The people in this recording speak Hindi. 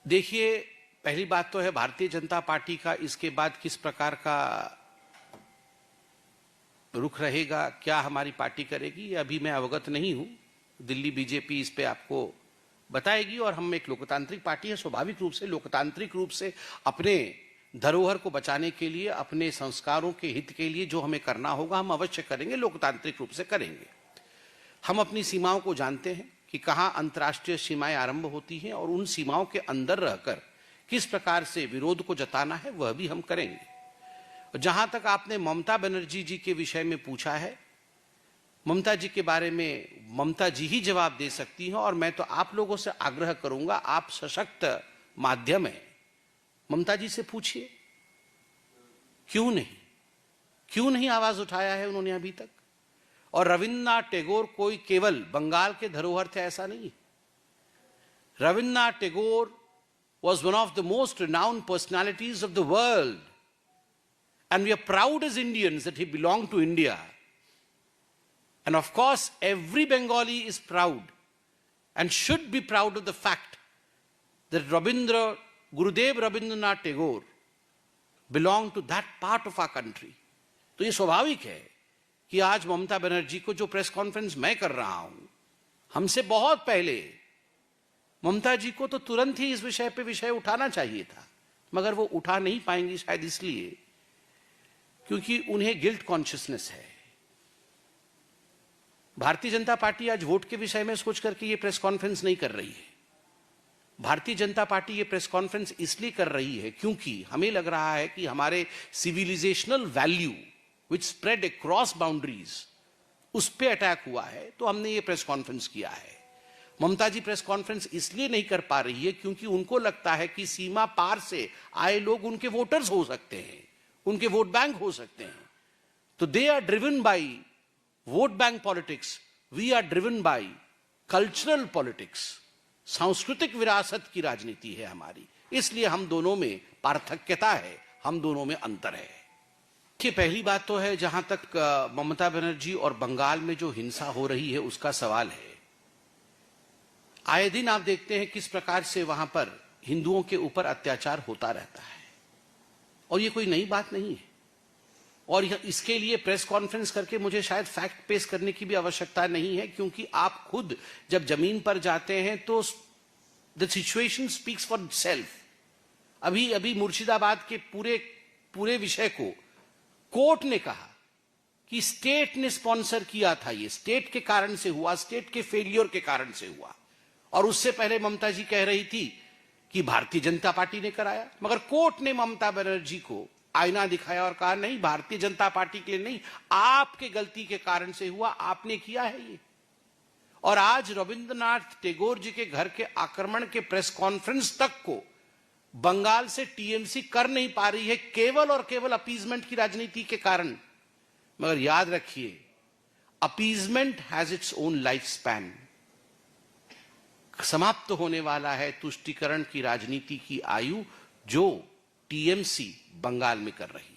देखिए, पहली बात तो है भारतीय जनता पार्टी का इसके बाद किस प्रकार का रुख रहेगा, क्या हमारी पार्टी करेगी, ये अभी मैं अवगत नहीं हूं। दिल्ली बीजेपी इस पे आपको बताएगी और हम एक लोकतांत्रिक पार्टी है, स्वाभाविक रूप से लोकतांत्रिक रूप से अपने धरोहर को बचाने के लिए, अपने संस्कारों के हित के लिए जो हमें करना होगा हम अवश्य करेंगे, लोकतांत्रिक रूप से करेंगे। हम अपनी सीमाओं को जानते हैं कि कहाँ अंतर्राष्ट्रीय सीमाएं आरंभ होती हैं और उन सीमाओं के अंदर रहकर किस प्रकार से विरोध को जताना है वह भी हम करेंगे। जहां तक आपने ममता बनर्जी जी के विषय में पूछा है, ममता जी के बारे में ममता जी ही जवाब दे सकती हैं और मैं तो आप लोगों से आग्रह करूंगा, आप सशक्त माध्यम है, ममता जी से पूछिए क्यों नहीं आवाज उठाया है उन्होंने अभी तक। और रविन्द्रनाथ टैगोर कोई केवल बंगाल के धरोहर थे ऐसा नहीं। Rabindranath Tagore was one of the most renowned personalities of the world, and we are proud as Indians that he belonged to India. And of course every Bengali is proud and should be proud of the fact that Gurudev Rabindranath Tagore belonged to that part of our country. तो ये स्वाभाविक है कि आज ममता बनर्जी को जो प्रेस कॉन्फ्रेंस मैं कर रहा हूं, हमसे बहुत पहले ममता जी को तो तुरंत ही इस विषय पे विषय उठाना चाहिए था, मगर वो उठा नहीं पाएंगी शायद इसलिए क्योंकि उन्हें गिल्ट कॉन्शियसनेस है। भारतीय जनता पार्टी आज वोट के विषय में सोच करके ये प्रेस कॉन्फ्रेंस नहीं कर रही है। भारतीय जनता पार्टी ये प्रेस कॉन्फ्रेंस इसलिए कर रही है क्योंकि हमें लग रहा है कि हमारे civilisational value which spread across boundaries उस पे अटैक हुआ है, तो हमने ये प्रेस कॉन्फ्रेंस किया है। ममता जी प्रेस कॉन्फ्रेंस इसलिए नहीं कर पा रही है क्योंकि उनको लगता है कि सीमा पार से आए लोग उनके वोटर्स हो सकते हैं, उनके वोट बैंक हो सकते हैं। तो they are driven by vote bank politics, we are driven by cultural politics. सांस्कृतिक विरासत की राजनीति है हमारी, इसलिए हम दोनों में पार्थक्यता है, हम दोनों में अंतर है। कि पहली बात तो है, जहां तक ममता बनर्जी और बंगाल में जो हिंसा हो रही है उसका सवाल है, आए दिन आप देखते हैं किस प्रकार से वहां पर हिंदुओं के ऊपर अत्याचार होता रहता है और ये कोई नई बात नहीं है। और इसके लिए प्रेस कॉन्फ्रेंस करके मुझे शायद फैक्ट पेश करने की भी आवश्यकता नहीं है, क्योंकि आप खुद जब जमीन पर जाते हैं तो the situation speaks for itself. अभी मुर्शिदाबाद के पूरे विषय को कोर्ट ने कहा कि स्टेट ने स्पॉन्सर किया था, ये स्टेट के कारण से हुआ, स्टेट के फेलियर के कारण से हुआ। और उससे पहले ममता जी कह रही थी कि भारतीय जनता पार्टी ने कराया, मगर कोर्ट ने ममता बनर्जी को आईना दिखाया और कहा नहीं, भारतीय जनता पार्टी के लिए नहीं, आपके गलती के कारण से हुआ, आपने किया है ये। और आज रविंद्रनाथ टैगोर जी के घर के आक्रमण के प्रेस कॉन्फ्रेंस तक को बंगाल से टीएमसी कर नहीं पा रही है, केवल और केवल अपीजमेंट की राजनीति के कारण। मगर याद रखिए, appeasement has its own life span. समाप्त होने वाला है तुष्टीकरण की राजनीति की आयु जो टीएमसी बंगाल में कर रही है।